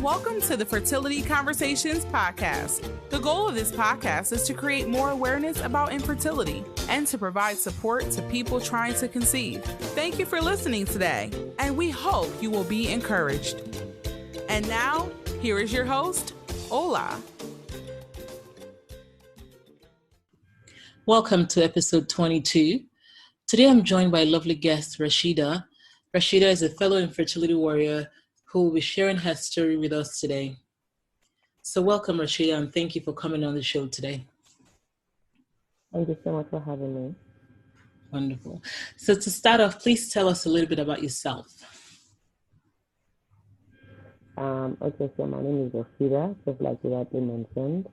welcome to the Fertility Conversations podcast. The goal of this podcast is to create more awareness about infertility and to provide support to people trying to conceive. Thank you for listening today, and we hope you will be encouraged. And now, here is your host, Ola. Welcome to episode 22. Today I'm joined by lovely guest, Rasheeda. Rasheeda is a fellow infertility warrior who will be sharing her story with us today. So welcome, Rasheeda, and thank you for coming on the show today. Thank you so much for having me. Wonderful. So to start off, please tell us a little bit about yourself. Okay, so my name is Rasheeda, just like you rightly mentioned.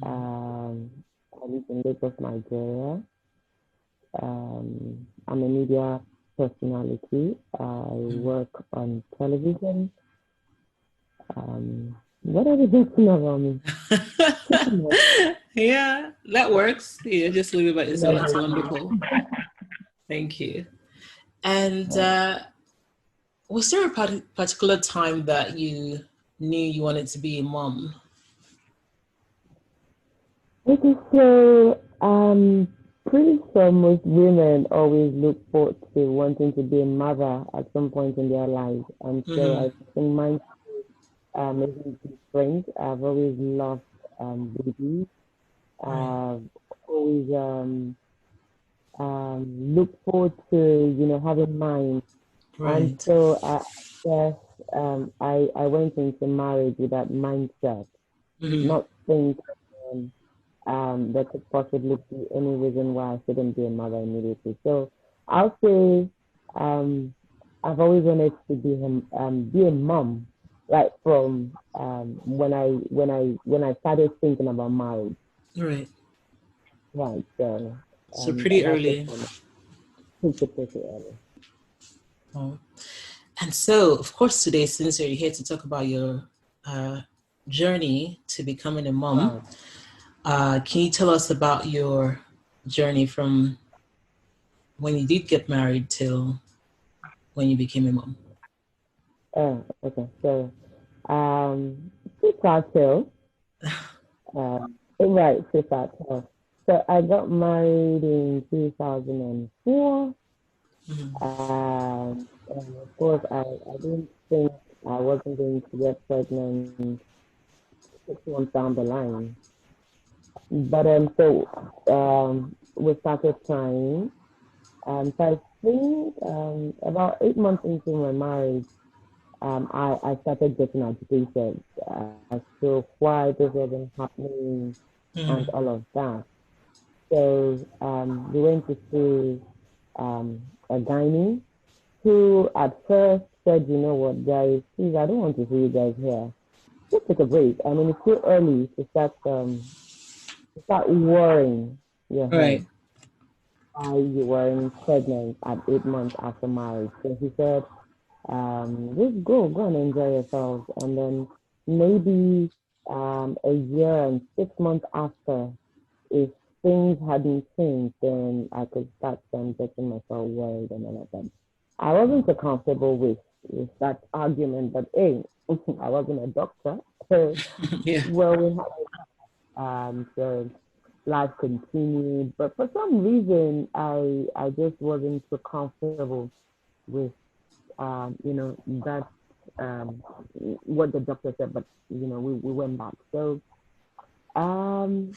I live in Lagos, Nigeria. I'm a media personality. I work on television. What are you thinking about me? Yeah, that works. Yeah, just a little bit about yourself. That's wonderful. Thank you. And was there a particular time that you knew you wanted to be a mom? Okay, so pretty sure most women always look forward to wanting to be a mother at some point in their lives. And so I think mine is different. I've always loved babies. I've always looked forward to, having mine. Right. And so I went into marriage with that mindset, not thinking there could possibly be any reason why I shouldn't be a mother immediately. So I'll say I've always wanted to be a mom, right from when I started thinking about marriage. Right. Right. So pretty early. Pretty early. Oh. And so, of course, today, since you're here to talk about your journey to becoming a mom, can you tell us about your journey from when you did get married till when you became a mom? Okay. So, tale. Right, tale. So I got married in 2004. And of course, I didn't think I wasn't going to get pregnant 6 months down the line. But we started trying. So I think about 8 months into my marriage, I started getting agitated as to why this wasn't happening and all of that. So we went to see a gynae who at first said, you know what, guys, please, I don't want to see you guys here. Just take a break. I mean, it's too early to start worrying your head why you weren't pregnant at 8 months after marriage. So he said, just go and enjoy yourselves. And then maybe a year and 6 months after, if things hadn't changed, then I could start getting myself worried and all of that. I wasn't so comfortable with that argument, but hey, I wasn't a doctor. So, well, we had so life continued, but for some reason, I just wasn't so comfortable with, that what the doctor said. But we went back. So down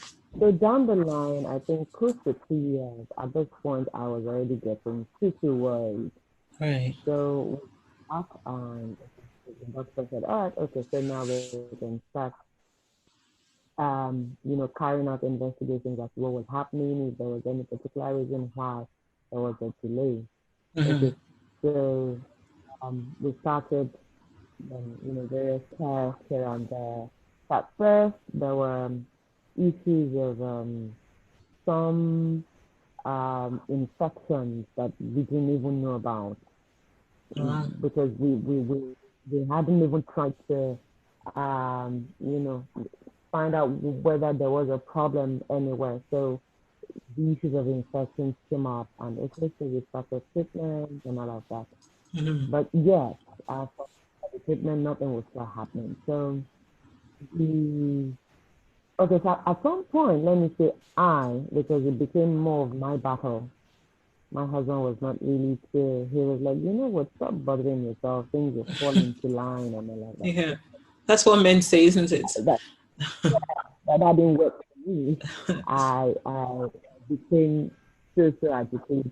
the line, I think close to 2 years. At this point, I was already getting too worried. Right. So the doctor said, all right, okay, so now we can start carrying out investigations as to what was happening, if there was any particular reason why there was a delay. Okay, so we started, various tests here and there. At first, there were issues of some infections that we didn't even know about because we hadn't even tried to, find out whether there was a problem anywhere. So the issues of infections came up, and especially with started treatment and all of that. But yes, after treatment, nothing was still happening. So the okay, so at some point, let me say because it became more of my battle. My husband was not really clear. He was like, you know what, stop bothering yourself. Things will fall into line and all of that. Yeah, that's what men say, isn't it? That didn't work for me. I became so agitated.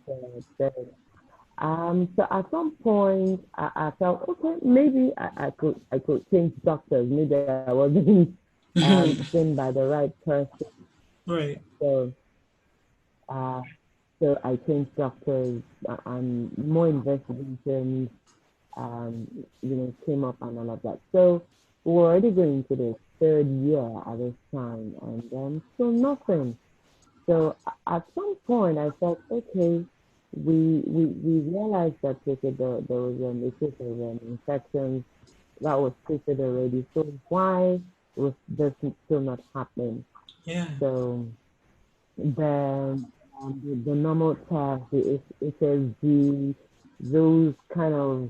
So at some point I felt okay, maybe I could change doctors. Maybe I wasn't seen by the right person. Right. So uh, so I changed doctors and more investigations came up and all of that. So we were already going to the third year at this time, and still nothing. So at some point, I felt okay. We realized that okay, there was a case of infections that was treated already. So why was this still not happening? Yeah. So then the normal test, the HSG, those kind of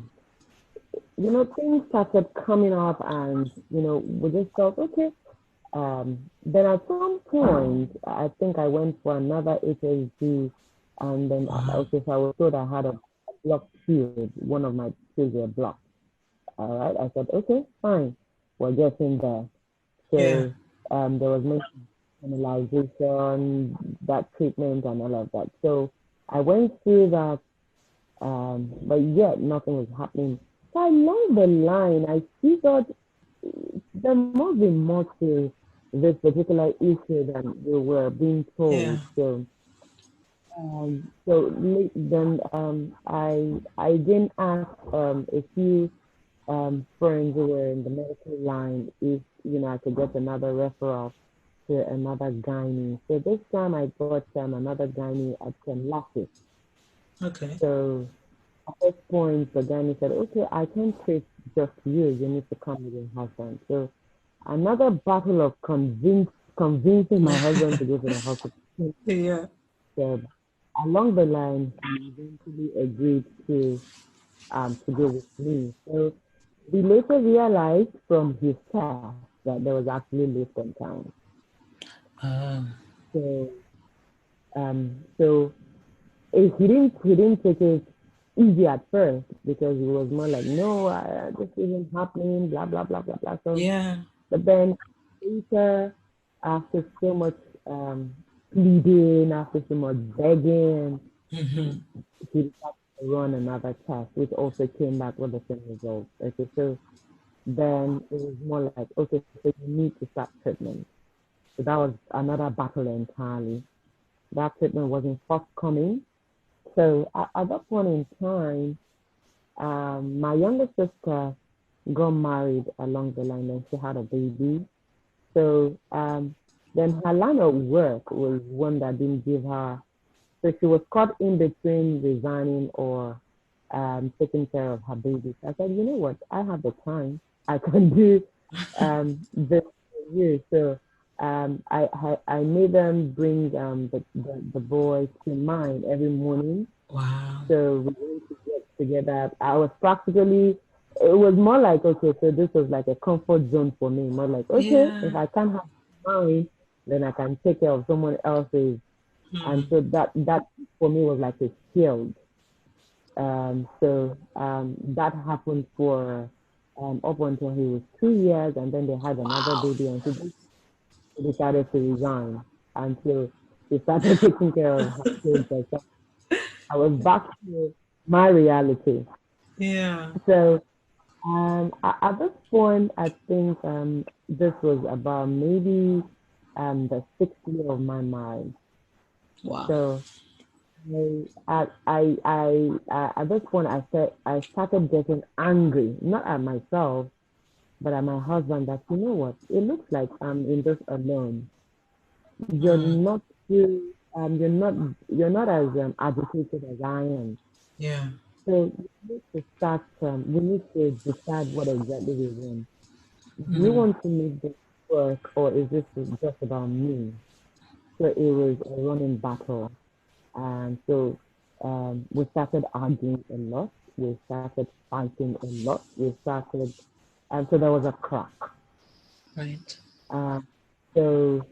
things started coming up, and we just thought, okay. Then at some point, I think I went for another HSG, and then okay, so I was told I had a blocked tube. One of my tubes were blocked. All right, I said, okay, fine, we're getting there. So there was no penalization, that treatment, and all of that. So I went through that, but yet nothing was happening. So along the line, I see that there must be more to this particular issue than we were being told. Yeah. So then I then asked a few friends who were in the medical line if I could get another referral to another gynae. So this time I got another gynae at Lashes. Okay. So at this point, the gynae said, okay, I can't treat just you. You need to come with your husband. So another battle of convincing my husband to go to the hospital. Yeah. So along the line, he eventually agreed to go with me. So we later realized from his test that there was actually leukemia count. So so he didn't take it easy at first because he was more like, no, this isn't happening, blah blah blah blah blah. So but then later, after so much pleading, after so much begging, he decided to run another test, which also came back with the same results. Okay, so then it was more like, okay, so you need to start treatment. So that was another battle entirely. That treatment wasn't forthcoming. So at that point in time, my younger sister got married along the line and she had a baby. So then her line of work was one that didn't give her. So she was caught in between resigning or taking care of her baby. So I said, you know what? I have the time. I can do this for you. So I made them bring the boy to mine every morning. Wow. So we went to get together. I was practically, it was more like, okay, so this was like a comfort zone for me. More like, okay, if I can't have mine, then I can take care of someone else's. And so that for me was like a shield. So that happened for up until he was 2 years, and then they had another baby, and she decided to resign. And so she started taking care of her kids herself. I was back to my reality. Yeah. So at this point, I think this was about maybe the 6th year of my marriage. Wow. So at this point, I started getting angry, not at myself, but at my husband. That what, it looks like I'm in this alone. You're not too, you're not as agitated as I am. Yeah. So we need to start. We need to decide what exactly we want. Do you want to make this work, or is this just about me? So it was a running battle. And so we started arguing a lot. We started fighting a lot. We started And so there was a crack. Right. Uh, so,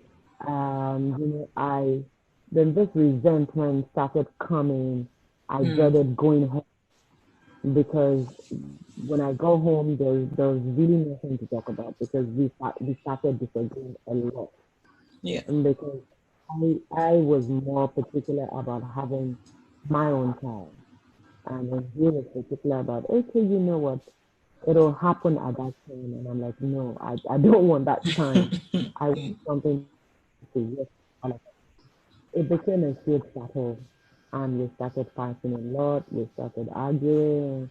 then this resentment started coming. I dreaded going home because when I go home, there's really nothing to talk about because we started disagreeing a lot. Yeah. And because I was more particular about having my own child. And then he was particular about, okay, you know what, it'll happen at that time. And I'm like, no, I don't want that time. I want something to work on. It became a huge battle. And we started fighting a lot. We started arguing.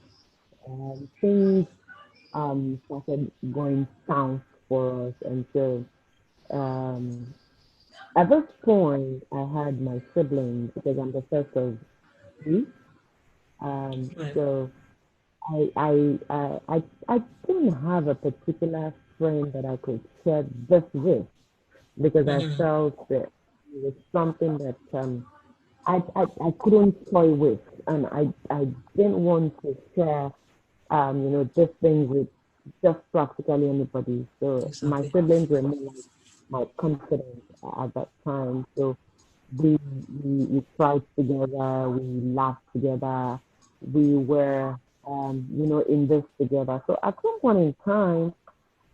And things started going south for us. And so um, at this point, I had my siblings because I'm the first of three. Right. So I didn't have a particular friend that I could share this with because I felt that it was something that I couldn't toy with, and I didn't want to share these things with just practically anybody. So my Exactly. siblings were more like my confidence at that time. So we cried together, we laughed together, we were in this together. So at some point in time,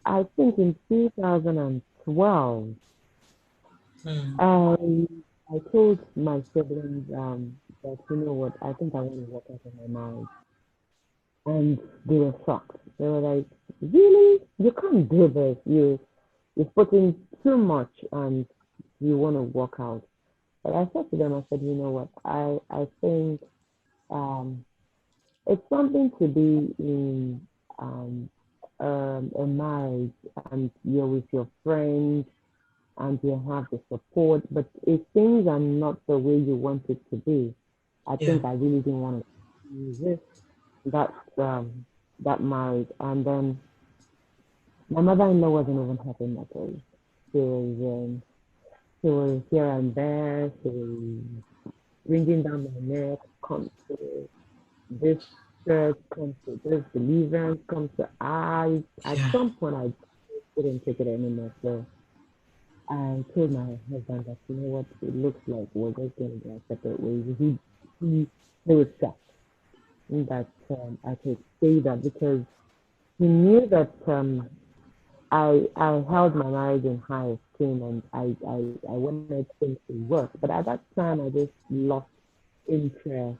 I think in 2012, I I told my siblings that you know what, I think I want to work out of my marriage, and they were shocked. They were like, "Really? You can't do this. You're putting too much, and you want to work out." But I said to them, I said, you know what? I think um, it's something to be in a marriage and you're with your friends and you have the support. But if things are not the way you want it to be, I Yeah. think I really didn't want to resist that that marriage. And then my mother-in-law wasn't even helping at all. She was here and there. She was bringing down my neck, come to this church, come to this deliverance, come to I. At Yeah. some point, I couldn't take it anymore. So I told my husband that, you know what, it looks like we're just going to go separate ways. He was shocked that I could say that because he knew that I held my marriage in high esteem and I wanted things to work. But at that time, I just lost interest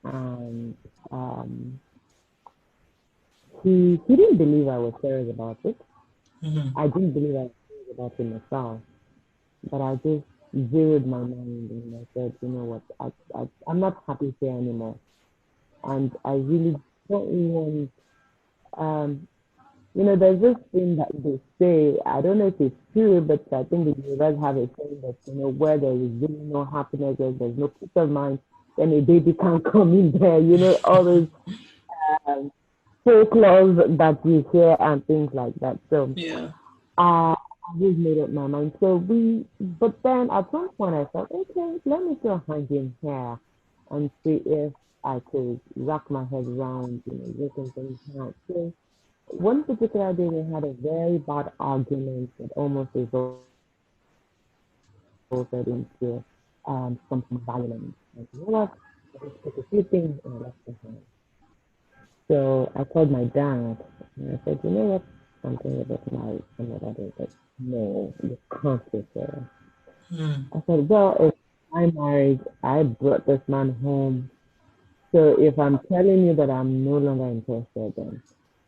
and um, he didn't believe I was serious about it. I didn't believe I was serious about it myself, but I just zeroed my mind and I said, you know what, I'm not happy here anymore, and I really don't want. Um, there's this thing that they say. I don't know if it's true, but I think the universe have a saying that where there is really no happiness, there's no peace of mind, then a baby can't come in there. All those um, folklore that you hear and things like that. So Yeah. I just made up my mind. But then at some point I thought, okay, let me still hang in here and see if I could wrap my head around, working things out. So one particular day we had a very bad argument that almost resulted into some violence. And you know what? I just took a few things and I left behind. So I called my dad and I said, you know what? I'm thinking about marriage. And my dad was like, no, you can't sit there. I said, well, if I married, I brought this man home. So if I'm telling you that I'm no longer interested, then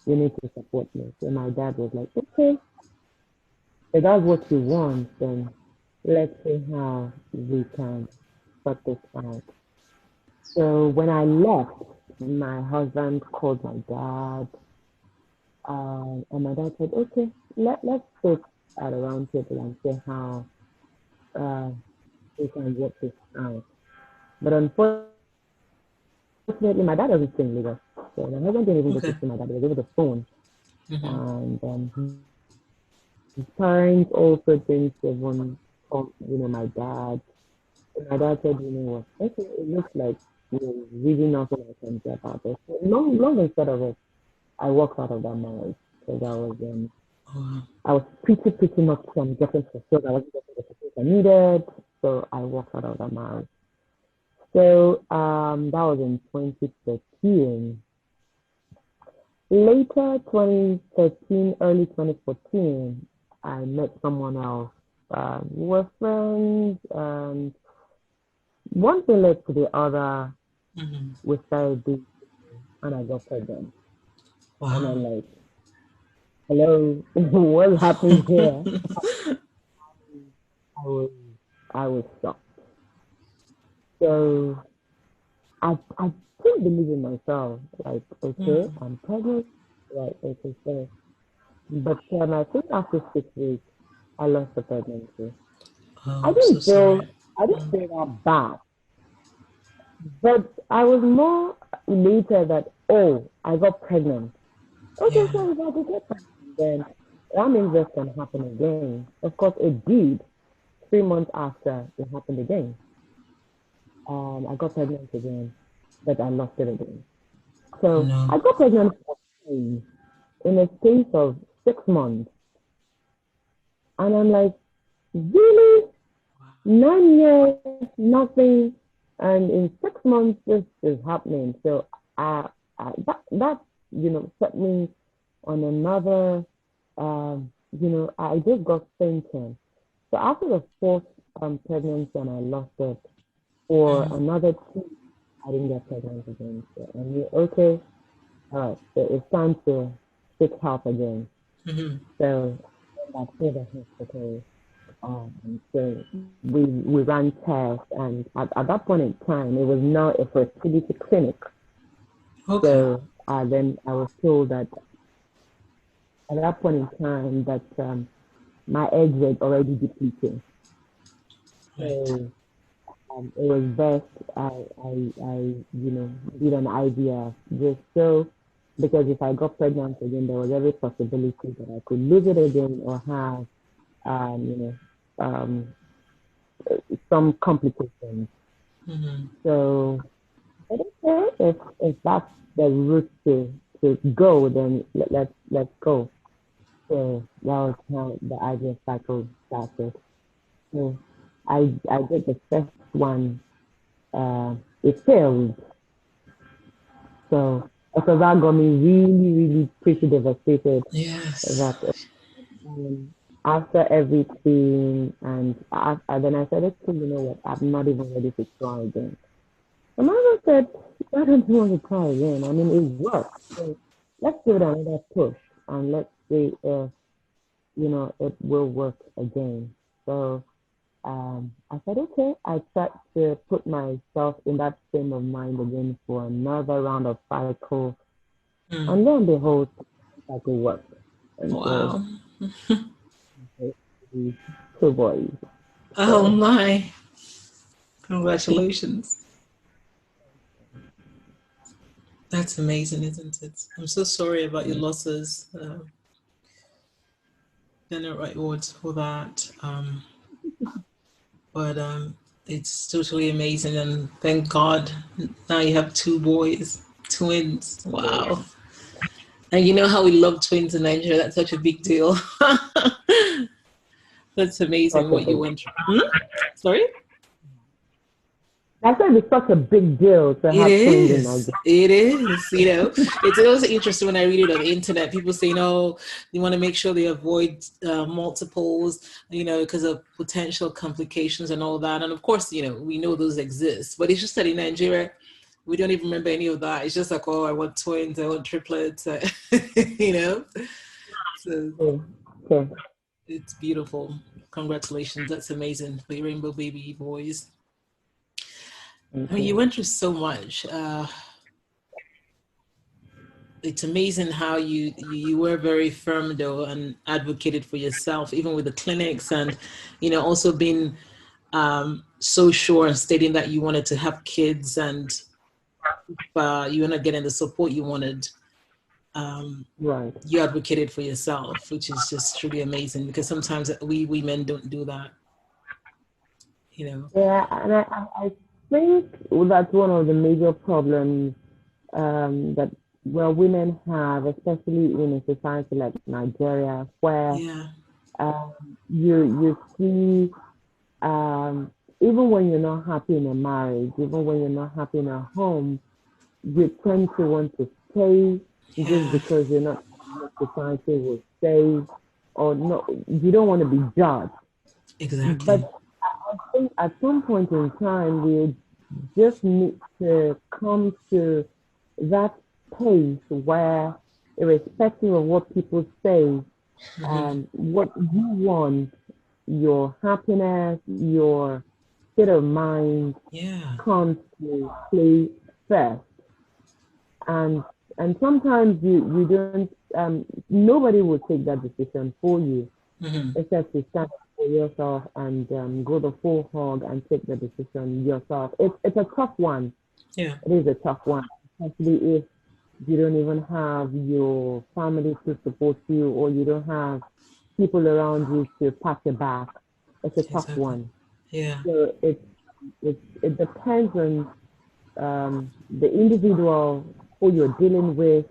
you need to support me. So my dad was like, okay, if that's what you want, then let's see how we can sort this out. So when I left, my husband called my dad. And my dad said, okay, let's sit at a round table and see how uh, we can work this out. But unfortunately, my dad doesn't stay in Lagos. So my husband didn't even get Okay. to see my dad. He was over the phone. And his parents also didn't even call, my dad. So my dad said, you know what, okay, it looks like there's really nothing I can do about this. So long and short of it, I walked out of that marriage because I was pretty much getting fulfilled. I wasn't getting the support I needed, so I walked out of that marriage. So that was in 2013. Later, 2013, early 2014, I met someone else. We were friends, and one thing led to the other. We started dating, and I got pregnant. Wow. And I'm like, hello, what's happening here? I was shocked. So I couldn't believe in myself. Like, okay, I'm pregnant. Right, okay, so. But I think after 6 weeks, I lost the pregnancy. Oh, I I'm so didn't feel sorry. I didn't feel that bad, but I was more elated that, oh, I got pregnant. Okay, Yeah. so if I could get pregnant, then that means this can happen again. Of course, it did. 3 months after, it happened again. I got pregnant again, but I lost it again. So No. I got pregnant in a space of 6 months, and I'm like, really? 9 years, nothing, and in 6 months this is happening. So that set me on another. I just got thinking. So after the fourth pregnancy, and I lost it, for another 2, I didn't get pregnant again. So I knew, okay, all right, so it's time to seek help again. So I stayed at hospital. So we ran tests, and at that point in time, it was now a fertility clinic. Okay. So then I was told that at that point in time that my eggs were already depleting. Right. So it was best I did an IVF just so, because if I got pregnant again, there was every possibility that I could lose it again or have um, some complications. So I don't care if that's the route to go, then let's go. So that was how the IVF cycle started. So I did the first one. It failed. So that got me really, really pretty devastated. Yes. That after everything, and then I said, okay, you know what? I'm not even ready to try again. And my mother said, why don't you want to try again? I mean, it worked. So let's give it another push, and let's see if it will work again. So I said, okay. I tried to put myself in that frame of mind again for another round of cycle, and lo and behold, cycle worked. And so Wow. these 2 boys. Oh So my. Congratulations. That's amazing, isn't it? I'm so sorry about your losses. They're not right words for that. But it's totally amazing, and thank God now you have 2 boys, twins. Wow. And you know how we love twins in Nigeria. That's such a big deal. That's amazing what you went through. Sorry? I said it's such a big deal to It have twins in is. Nigeria. It is. It's also interesting when I read it on the internet. People say, no, you want to make sure they avoid multiples, because of potential complications and all that. And of course, we know those exist. But it's just that in Nigeria, we don't even remember any of that. It's just like, oh, I want twins, I want triplets, So Okay. it's beautiful. Congratulations. That's amazing for your rainbow baby boys. I mean, you went through so much. It's amazing how you were very firm though and advocated for yourself, even with the clinics, and also being so sure and stating that you wanted to have kids, and you were not getting the support you wanted. Right. You advocated for yourself, which is just truly amazing, because sometimes we men don't do that. Yeah, and I think that's one of the major problems that women have, especially in a society like Nigeria, where Yeah. you see, even when you're not happy in a marriage, even when you're not happy in a home, you tend to want to stay just Yeah. because you're not what society will say, or no, you don't want to be judged. Exactly. But I think at some point in time, we just need to come to that place where, irrespective of what people say, Mm-hmm. what you want, your happiness, your state of mind Yeah. comes to play first. And sometimes you don't, nobody will take that decision for you, Mm-hmm. except to stand up for yourself and go the full hog and take the decision yourself. It's a tough one. Yeah. It is a tough one, especially if you don't even have your family to support you, or you don't have people around you to pat your back. It's a tough Exactly. one. Yeah. So it depends on the individual who you're dealing with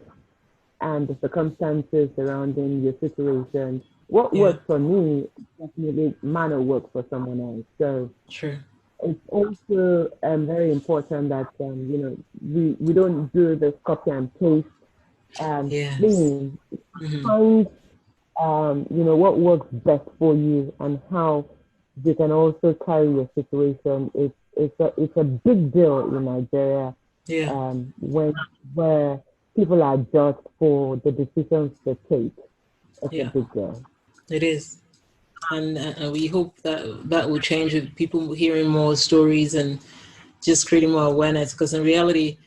and the circumstances surrounding your situation. What Yeah. works for me definitely might not work for someone else. So True. it's also very important that we don't do the copy and paste Yes. thing. Mm-hmm. Find what works best for you and how you can also carry your situation. It's a big deal in Nigeria, Yeah. when where people are judged for the decisions they take. It's a Yeah. big deal. It is. And we hope that that will change with people hearing more stories and just creating more awareness, because in reality,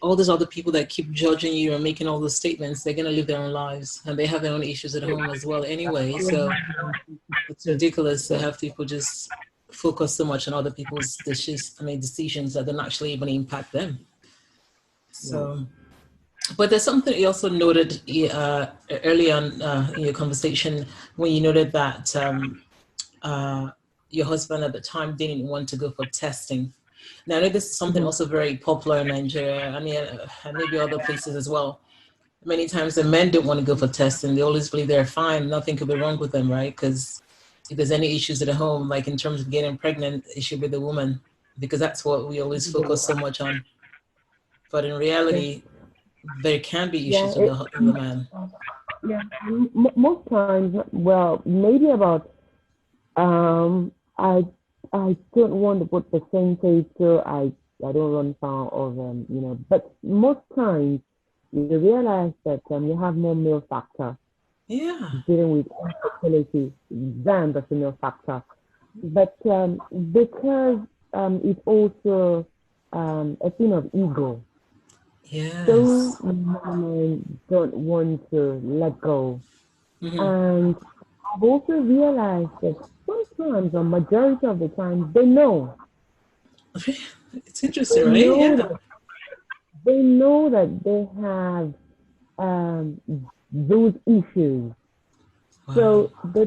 all those other people that keep judging you and making all those statements, they're going to live their own lives and they have their own issues at home as well anyway. So it's ridiculous to have people just focus so much on other people's decisions that don't actually even impact them. Yeah. So, but there's something you also noted early on in your conversation, when you noted that uh, your husband at the time didn't want to go for testing. Now, I know this is something Mhm. also very popular in Nigeria, and maybe other places as well. Many times the men don't want to go for testing. They always believe they're fine. Nothing could be wrong with them, right? Because if there's any issues at home, like in terms of getting pregnant, it should be the woman, because that's what we always focus so much on. But in Yeah. reality, there can be Yeah. issues with the man. Yeah. Most times, well, maybe about I don't want to put percentage, so I don't run foul of but most times you realize that you have more male factor Yeah. dealing with infertility than the female factor. But because it's also a thing of ego, so Yes. men don't want to let go. Mm-hmm. And I've also realized that sometimes, or majority of the time, they know. It's interesting, They right? know Yeah. that they know that they have um, those issues. Wow. So they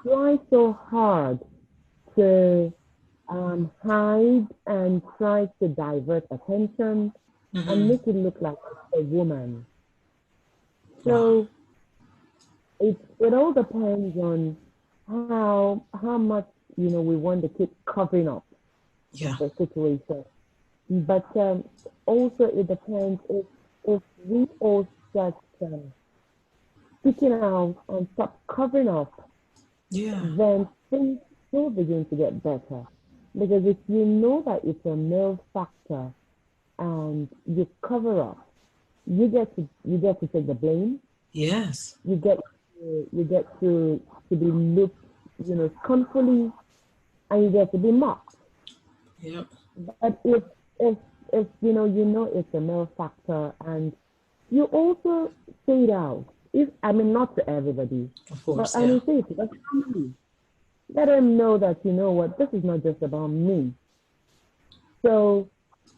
try so hard to hide and try to divert attention and Mm-hmm. make it look like it's a woman. Wow. So it all depends on how much we want to keep covering up Yeah. the situation. But also it depends if we all start speaking out and stop covering up, Yeah. then things will begin to get better. Because if you know that it's a male factor and you cover up, you get to take the blame. Yes. You get to be looked, scornfully, and you get to be mocked. Yep. But if you know it's a male factor, and you also say it out. If I mean, not to everybody, Of but course. I Yeah. mean, say it to the family. Let them know that you know what, this is not just about me. So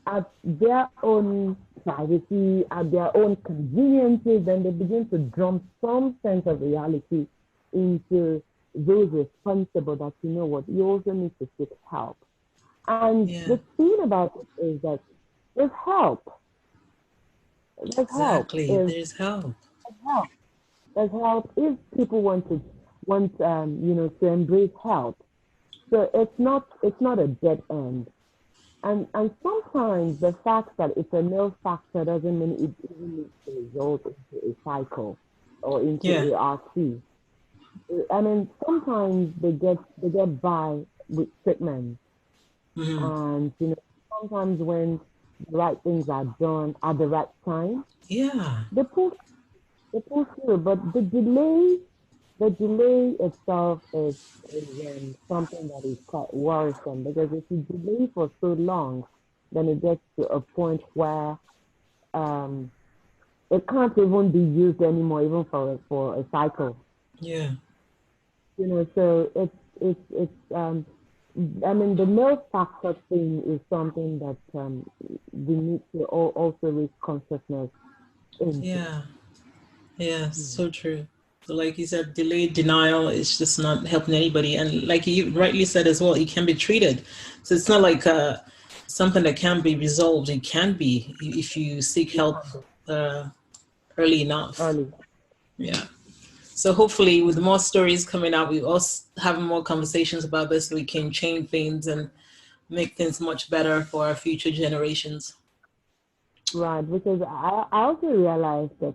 at their own privacy, at their own conveniences, then they begin to drum some sense of reality into those responsible, that you know what, you also need to seek help. And Yeah. the thing about it is that with help, There's help. Exactly. There's help. Help. There's help if people to embrace help. So it's not a dead end. And sometimes the fact that it's a male factor doesn't mean it even needs to result into a cycle or into ART. I mean, sometimes they get by with treatment, and sometimes when the right things are done at the right time, Yeah. they pull through. But the delay itself is something that is quite worrisome, because if you delay for so long, then it gets to a point where um, it can't even be used anymore, even for a cycle. Yeah. So it's I mean, the male factor thing is something that we need to also raise consciousness into. Yeah. Yeah. So true. So like you said, delayed denial is just not helping anybody. And like you rightly said as well, it can be treated. So it's not like something that can be resolved. It can be if you seek help early enough. Early. Yeah. So hopefully with more stories coming out, we also have more conversations about this so we can change things and make things much better for our future generations. Right, because I also realized that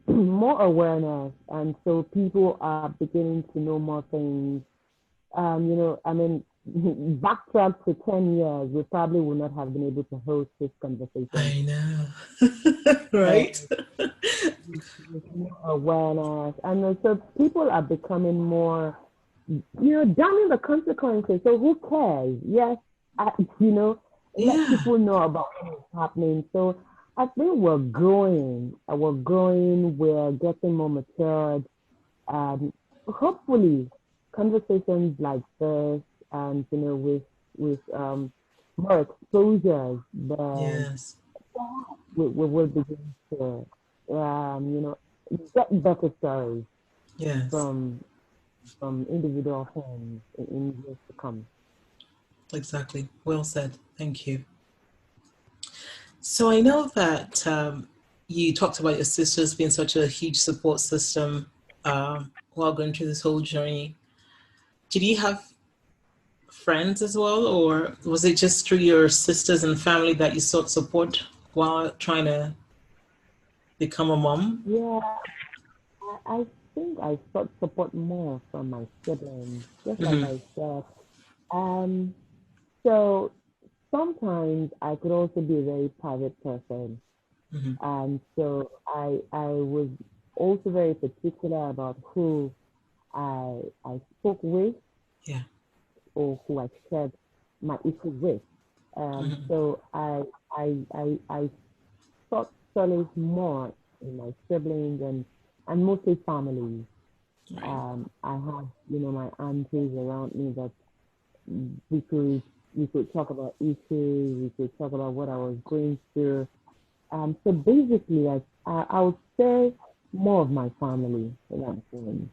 more awareness, and so people are beginning to know more things. I mean, backtrack to 10 years, we probably would not have been able to host this conversation. I know. Right? With more awareness, and so people are becoming more, damning the consequences. So who cares? Yes, let Yeah. people know about what is happening. So I think we're growing. We're getting more matured. Hopefully, conversations like this, and with more exposures, then Yes. we will begin to get better stories Yes. from individual homes in years to come. Exactly. Well said. Thank you. So I know that you talked about your sisters being such a huge support system while going through this whole journey. Did you have friends as well, or was it just through your sisters and family that you sought support while trying to become a mom? Yeah, I think I sought support more from my siblings, just like Mm-hmm. I said. Um, so sometimes I could also be a very private person, Mm-hmm. and so I was also very particular about who I spoke with, Yeah. or who I shared my issue with. Mm-hmm. So I sought solace more in my siblings, and mostly family. Right. I have, my aunties around me that we could we could talk about issues, we could talk about what I was going through. So basically, I would say more of my family than friends.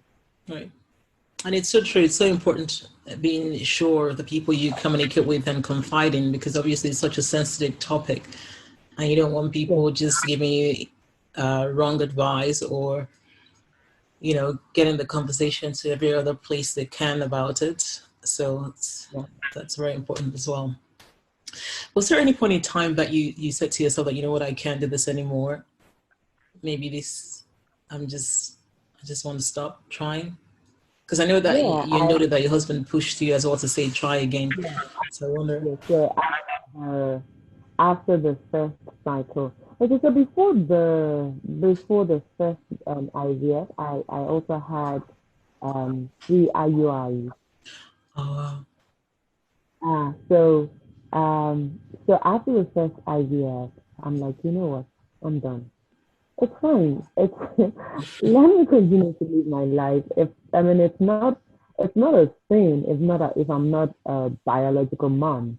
Right. And it's so true. It's so important being sure the people you communicate with and confide in, because obviously it's such a sensitive topic, and you don't want Yes, people just giving you wrong advice or getting the conversation to every other place they can about it. So yes. that's very important as well. Was there any point in time that you said to yourself that, you know what, I can't do this anymore? Maybe this, I just want to stop trying? Because I know that Yeah, you noted that your husband pushed you as well to say try again. So I wonder. yes, so after the first cycle. Okay, so before the first IVF, I also had 3 IUIs. Oh, wow. So so after the first IVF, I'm like, you know what? I'm done. It's fine. It's let me continue to live my life. It's not a sin if I'm not a biological mom.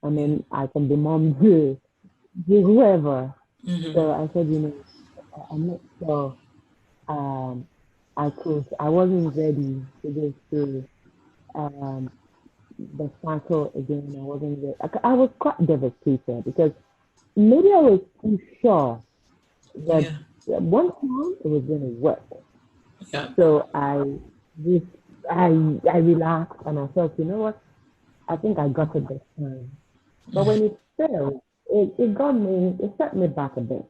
I Yeah. mean, I can be mom to whoever. Mm-hmm. So I said, I'm not sure I wasn't ready to go through um the cycle again. I wasn't ready. I was quite devastated, because maybe I was too sure that one time it was going to work. Yeah. So just, I relaxed and I thought, you know what? I think I got it this time. But when it failed, it set me back a bit.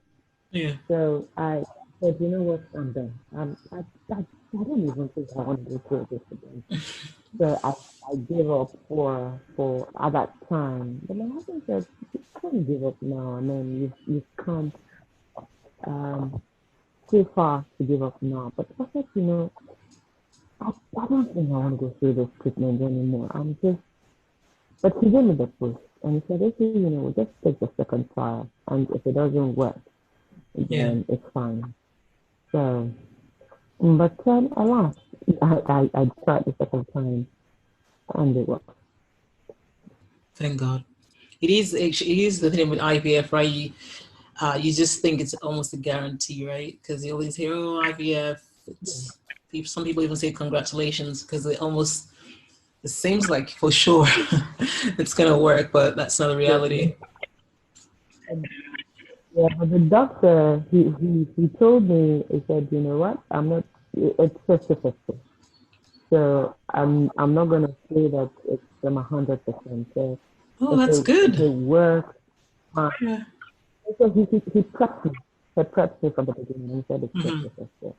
Yeah. So I said, you know what? I'm done. I don't even think I want to go through this again. So I gave up for at that time. But my husband said, you can't give up now. I mean, you can't too far to give up now. But I said, you know, I don't think I want to go through this treatment anymore. But he gave me the push. And he said, okay, you know, just take the second trial. And if it doesn't work, then it's fine. So, but alas, I tried the second time and it worked. Thank God. It is the thing with IVF, right? You just think it's almost a guarantee, right? Because you always hear, oh, IVF. Some people even say congratulations because it seems like for sure it's gonna work, but that's not the reality. Yeah, but the doctor, he told me, he said, you know what, it's 50-50. So I'm not gonna say that it's 100%. So Oh, that's if it good. works, Yeah. so he prepped me. He prepped me from the beginning. He said it's 50-50.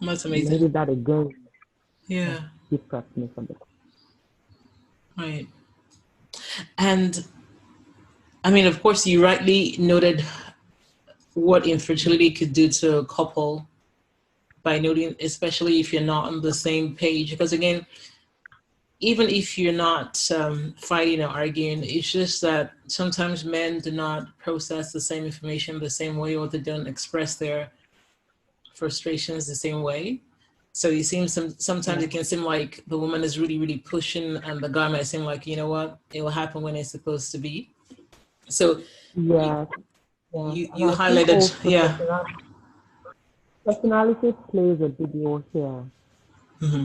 That's amazing. Maybe that again. Yeah. He prepped me from the Right. And I mean, of course, you rightly noted what infertility could do to a couple by noting, especially if you're not on the same page. Because again, even if you're not fighting or arguing, it's just that sometimes men do not process the same information the same way, or they don't express their frustrations the same way. So it seems sometimes it can seem like the woman is really, really pushing, and the guy might seem like, you know what, it will happen when it's supposed to be. So yeah. you And I think highlighted, personality plays a big role here.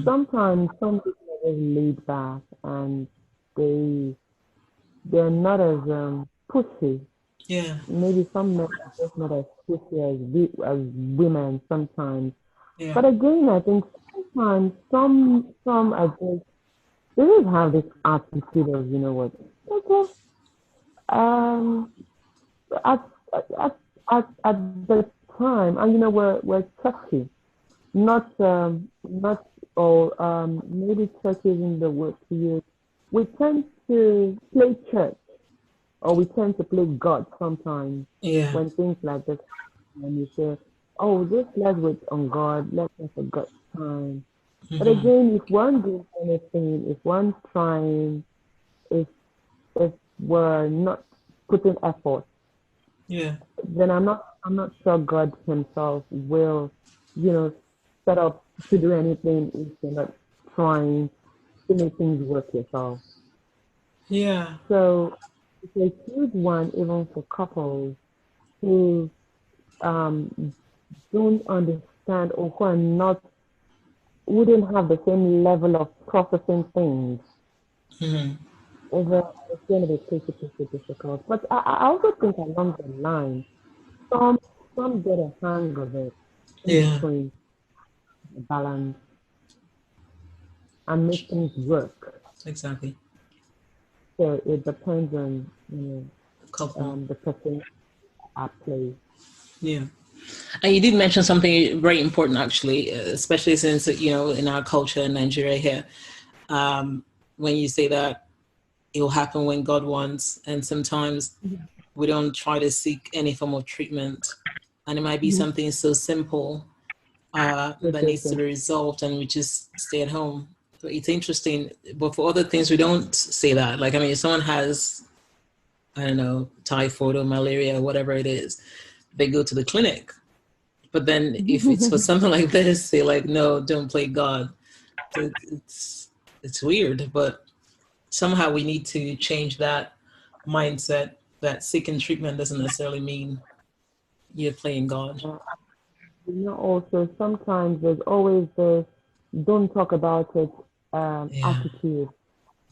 Sometimes some people are just laid back and they're not as pushy. Yeah. Maybe some men are just not as pushy as women sometimes. Yeah. But again, I think sometimes some are just they just have this attitude of, you know what, okay, at at at the time, and you know we're touchy, not or maybe church isn't the word to use. We tend to play church or we tend to play God sometimes Yeah. when things like this when you say, oh, just let's wait on God, let's have a good time. But again, if one does anything, if one trying, if we're not putting effort, Yeah. then I'm not sure God Himself will, you know, set up to do anything if you're not trying to make things work yourself. Yeah. So it's a huge one even for couples who don't understand or who are not wouldn't have the same level of processing things. Over it's going to be pretty difficult. But I also think along the line, some some get a hang of it in Yeah. between the balance and make things work. Exactly. So it depends on Couple. the person at play. Yeah. And you did mention something very important, actually, especially since, in our culture in Nigeria here, when you say that it will happen when God wants, and sometimes we don't try to seek any form of treatment, and it might be something so simple that needs to be resolved, and we just stay at home. So it's interesting, but for other things, we don't say that. Like, I mean, if someone has, I don't know, typhoid or malaria or whatever it is, they go to the clinic. But then if it's for something like this, they're like, no, don't play God. So it's weird, but somehow we need to change that mindset that seeking treatment doesn't necessarily mean you're playing God. Also sometimes there's always this don't talk about it attitude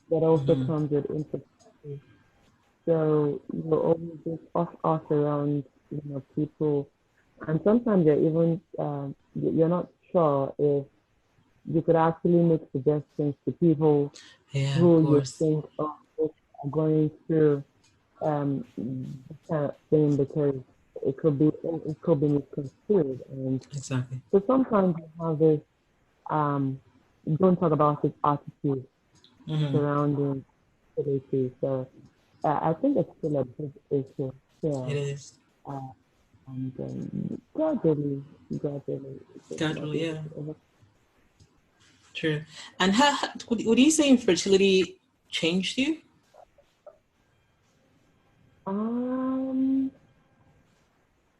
that also comes with infertility. So you're always just off around, people And sometimes you're not sure if you could actually make suggestions to people Yeah, of who you course. think are going through this kind of thing, because it could be misconstrued. And Exactly. so sometimes you have this um, don't talk about it attitude Mm-hmm. surrounding fertility. So I think it's still a big issue It here. is. Uh, and gradually, it's God gonna will, be yeah. over. True. And would you say infertility changed you? Um,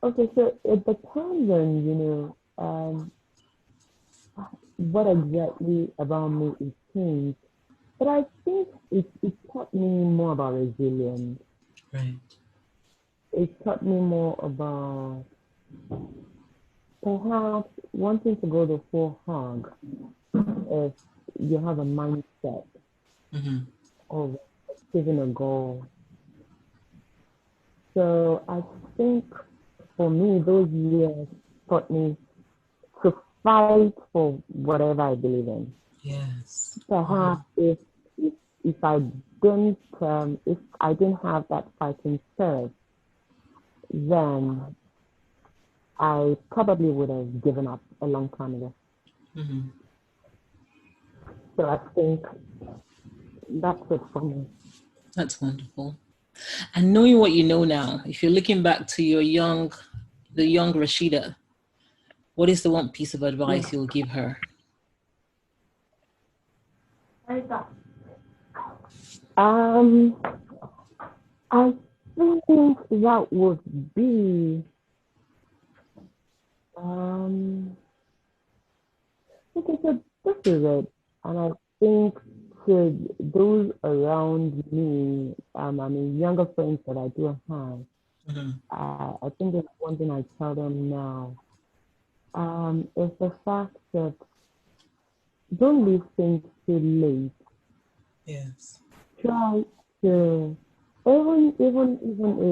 okay, so it depends on, what exactly about me is changed. But I think it taught me more about resilience. Right. It taught me more about perhaps wanting to go the full hog if you have a mindset Mm-hmm. of achieving a goal. So I think for me, those years taught me to fight for whatever I believe in. Yes. Mm-hmm. Perhaps if if I didn't have that fighting spirit, then I probably would have given up a long time ago. Mm-hmm. So I think that's it for me. That's wonderful. And knowing what you know now, if you're looking back to the young Rasheeda, what is the one piece of Yeah. advice you'll give her? Um, I think that would be um. Okay, so this is it, and I think to those around me, I mean, younger friends that I do have, Mm-hmm. I think it's one thing I tell them now. Is the fact that don't leave things too late. Yes. Try to, even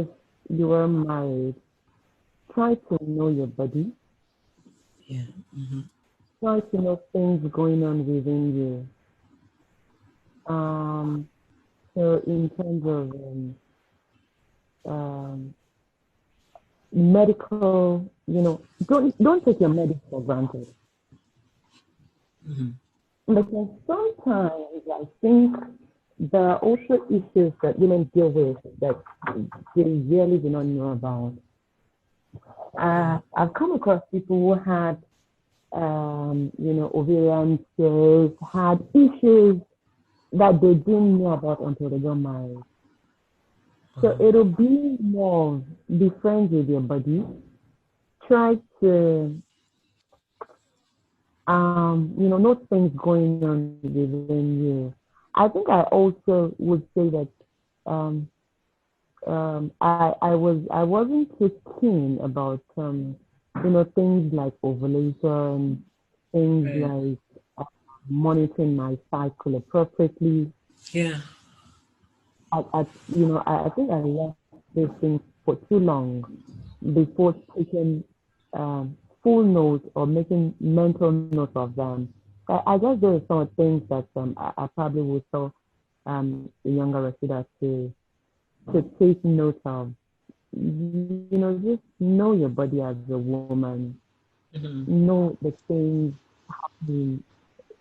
if you are married, try to know your body. Yeah. Mm-hmm. Try to know things going on within you. So in terms of um, medical, don't take your medicine for granted. Mm-hmm. Because sometimes I think there are also issues that women deal with that they really do not know about. I've come across people who had, ovarian cysts, had issues that they didn't know about until they got married. So Wow. it'll be more be friends with your body. Try to, know things going on within you. I think I also would say that um, I wasn't too keen about things like ovulation, things Right. like monitoring my cycle appropriately. Yeah. I think I left these things for too long before taking full note or making mental note of them. I guess there are some things that I probably would tell the younger Rasheeda to take note of. Just know your body as a woman. Mm-hmm. Know the things happening,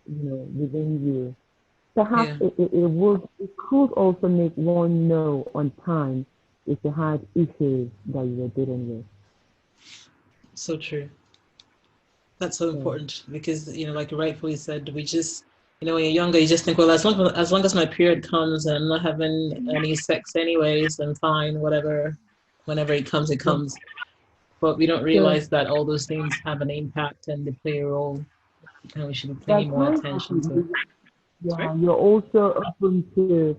within you. Perhaps Yeah. it could also make one know on time if you had issues that you were dealing with. So true. That's so So, important because, like you rightfully said, we just, when you're younger, you just think, well, as long as my period comes and I'm not having any sex anyways, I'm fine, whatever. Whenever it comes, it yeah. comes. But we don't So realize that all those things have an impact and they play a role, and we should be there are paying more times attention to it. Sorry? you're also open to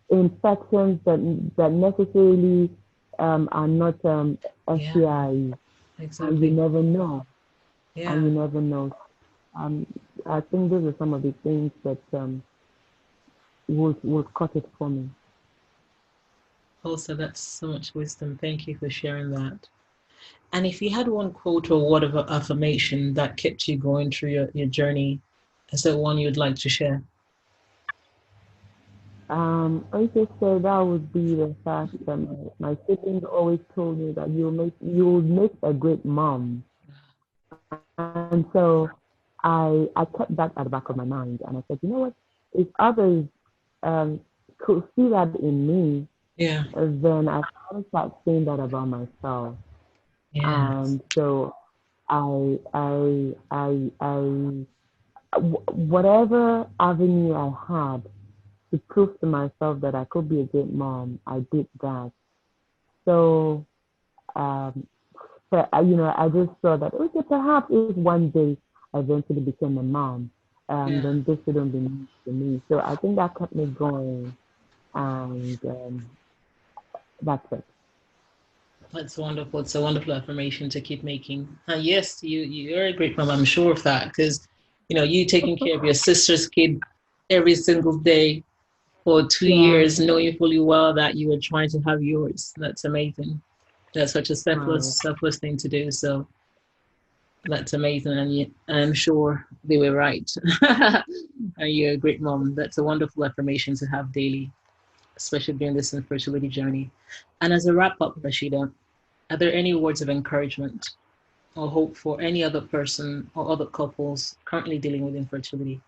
infections that necessarily are not Yeah, STIs, and you exactly. never know, and Yeah. you never know. Um, I think those are some of the things that would cut it for me. Also, that's so much wisdom. Thank you for sharing that. And if you had one quote or word of affirmation that kept you going through your journey, is there one you'd like to share? I just say that would be the fact that my siblings always told me that you'll make a great mom. And so I kept that at the back of my mind, and I said, you know what? If others um, could see that in me, Yeah. then I had to start saying that about myself. Yeah. And so whatever avenue I had to prove to myself that I could be a great mom, I did that. So, I just saw that, okay, perhaps if one day I eventually became a mom, Yeah. then this shouldn't be new to me. So I think that kept me going, and that's it. That's wonderful. It's a wonderful affirmation to keep making. And yes, you're a great mom. I'm sure of that, because you taking care of your sister's kid every single day for 2 years, knowing fully well that you were trying to have yours. That's amazing. That's such a selfless thing to do. So that's amazing, and I'm sure they were right. And you're a great mom. That's a wonderful affirmation to have daily, especially during this infertility journey. And as a wrap up, Rasheeda, are there any words of encouragement or hope for any other person or other couples currently dealing with infertility?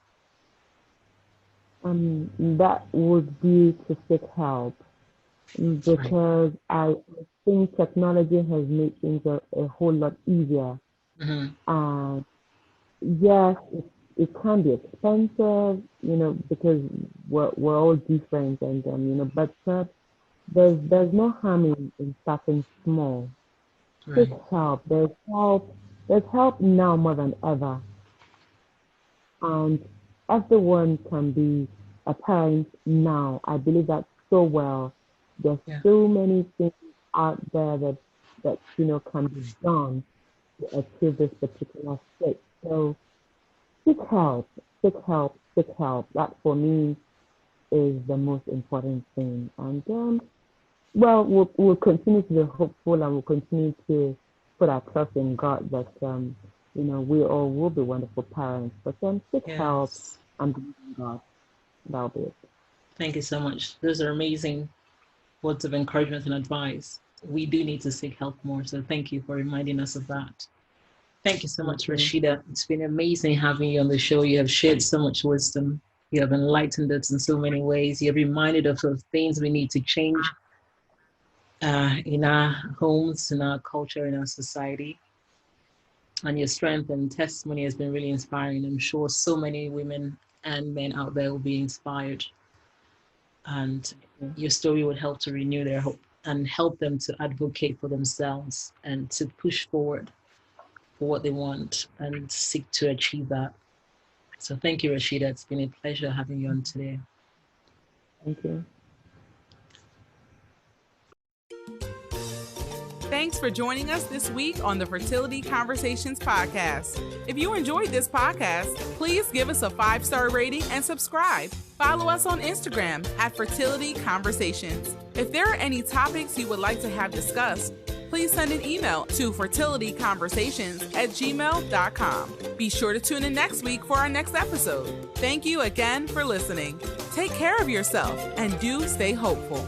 That would be to seek help, because I think technology has made things a whole lot easier. Mm-hmm. Yes, it can be expensive, because we're all different, and but there's no harm in starting small. Right. Seek help. There's help now more than ever, and everyone can be a parent now. I believe that so well. There's so many things out there that can be done to achieve this particular state. So seek help, seek help, seek help. That for me is the most important thing. And we'll continue to be hopeful, and we'll continue to put our trust in God that we all will be wonderful parents. But then seek help and believe in God. That'll be it. Thank you so much. Those are amazing words of encouragement and advice. We do need to seek help more. So thank you for reminding us of that. Thank you so much, Rasheeda. It's been amazing having you on the show. You have shared so much wisdom. You have enlightened us in so many ways. You have reminded us of things we need to change in our homes, in our culture, in our society. And your strength and testimony has been really inspiring. I'm sure so many women and men out there will be inspired. And your story would help to renew their hope and help them to advocate for themselves and to push forward for what they want and seek to achieve that. So thank you, Rasheeda. It's been a pleasure having you on today. Thank you. Thanks for joining us this week on the Fertility Conversations podcast. If you enjoyed this podcast, please give us a 5-star rating and subscribe. Follow us on Instagram at Fertility Conversations. If there are any topics you would like to have discussed, please send an email to fertilityconversations@gmail.com. Be sure to tune in next week for our next episode. Thank you again for listening. Take care of yourself and do stay hopeful.